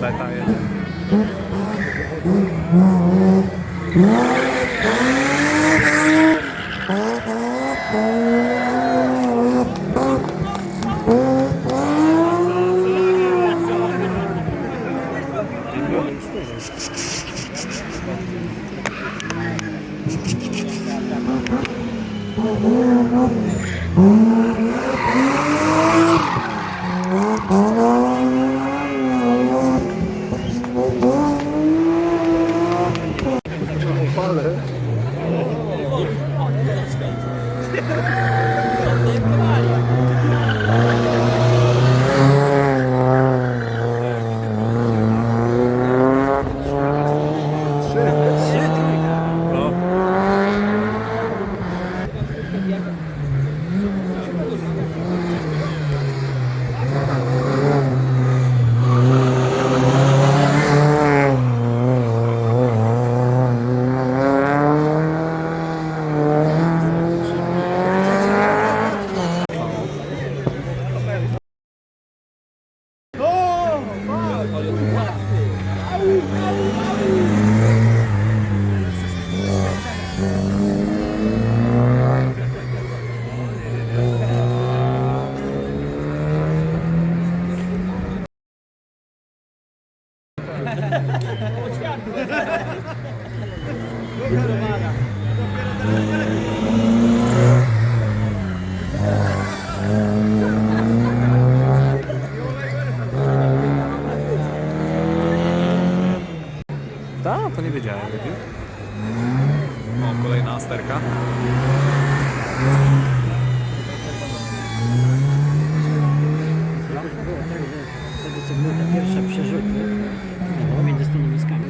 beta jedzie. Tak, to nie wiedziałem. O, kolejna asterka. Tego co były te pierwsze przerzuty między stanowiskami.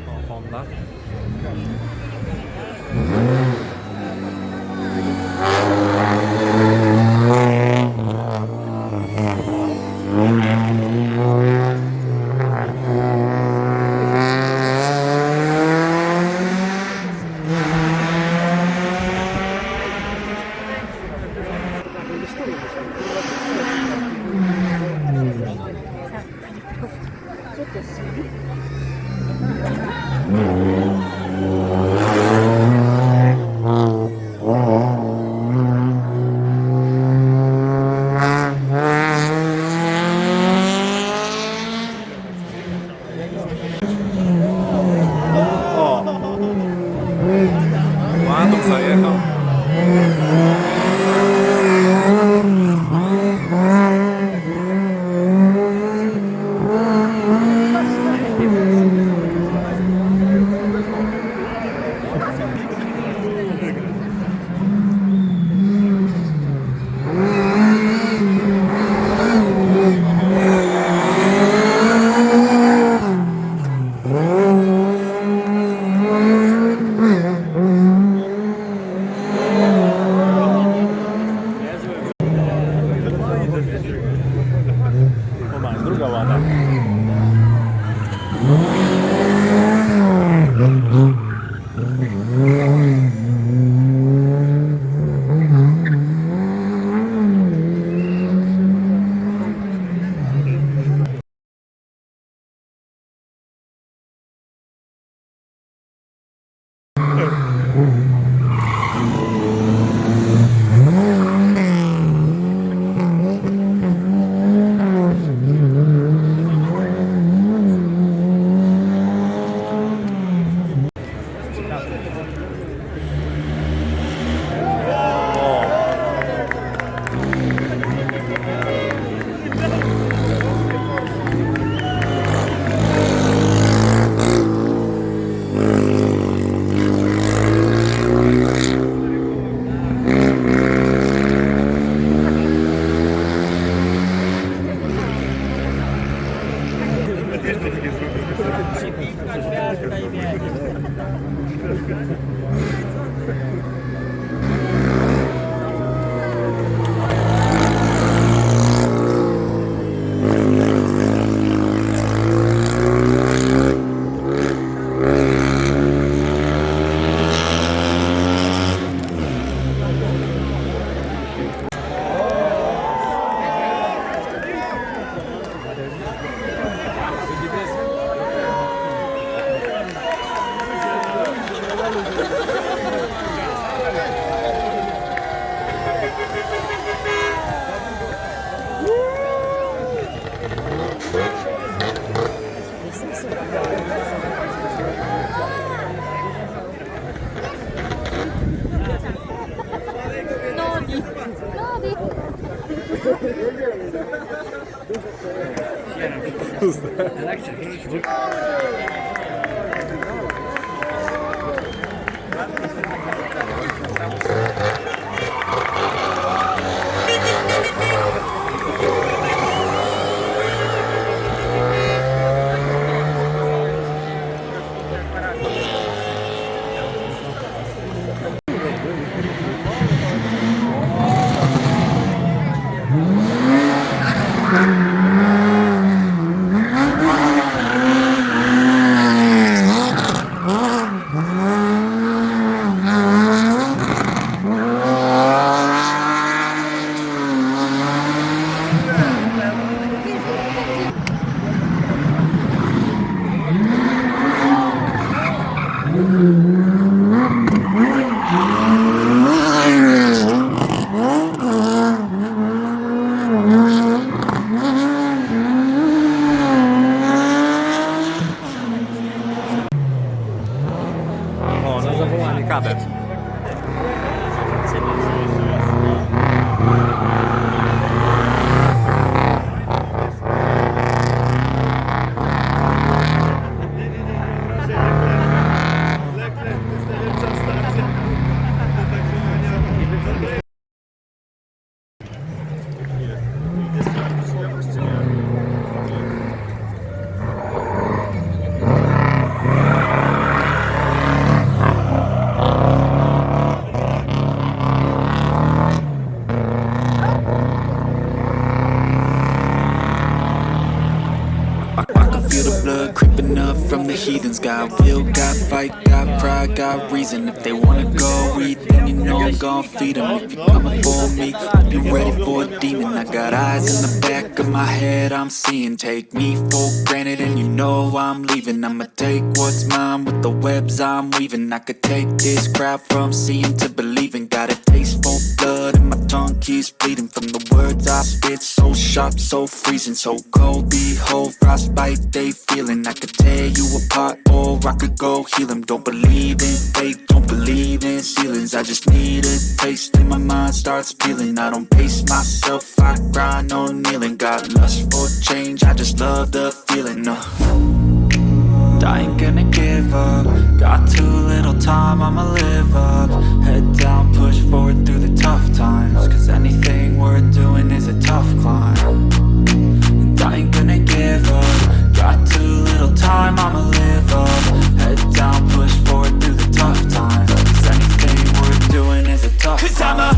O, Honda. O, na zawołanie kadet. Feel the blood creeping up from the heathens. Got will, got fight, got pride, got reason. If they wanna go eat, then you know I'm gon' feed them. If you're coming for me, hope you're ready for a demon. I got eyes in the back of my head, I'm seeing. Take me for granted and you know I'm leaving. I'ma take what's mine with the webs I'm weaving. I could take this crowd from seeing to believing. Got a taste for blood and my tongue keeps bleeding. From the words I spit, so sharp, so freezing. So cold, behold, frostbite they feeling. I could tear you apart or I could go heal them. Don't believe in fate, don't believe in ceilings. I just need a taste and my mind starts peeling. I don't pace myself, I grind on kneeling. Got lust for change, I just love the feeling. I ain't gonna give up. Got too little time, I'ma live up. Head down, push forward through the tough times. Cause anything worth doing is a tough climb. And I ain't gonna give up. Got too little time, I'ma live up. Head down, push forward through the tough times. Cause anything worth doing is a tough climb.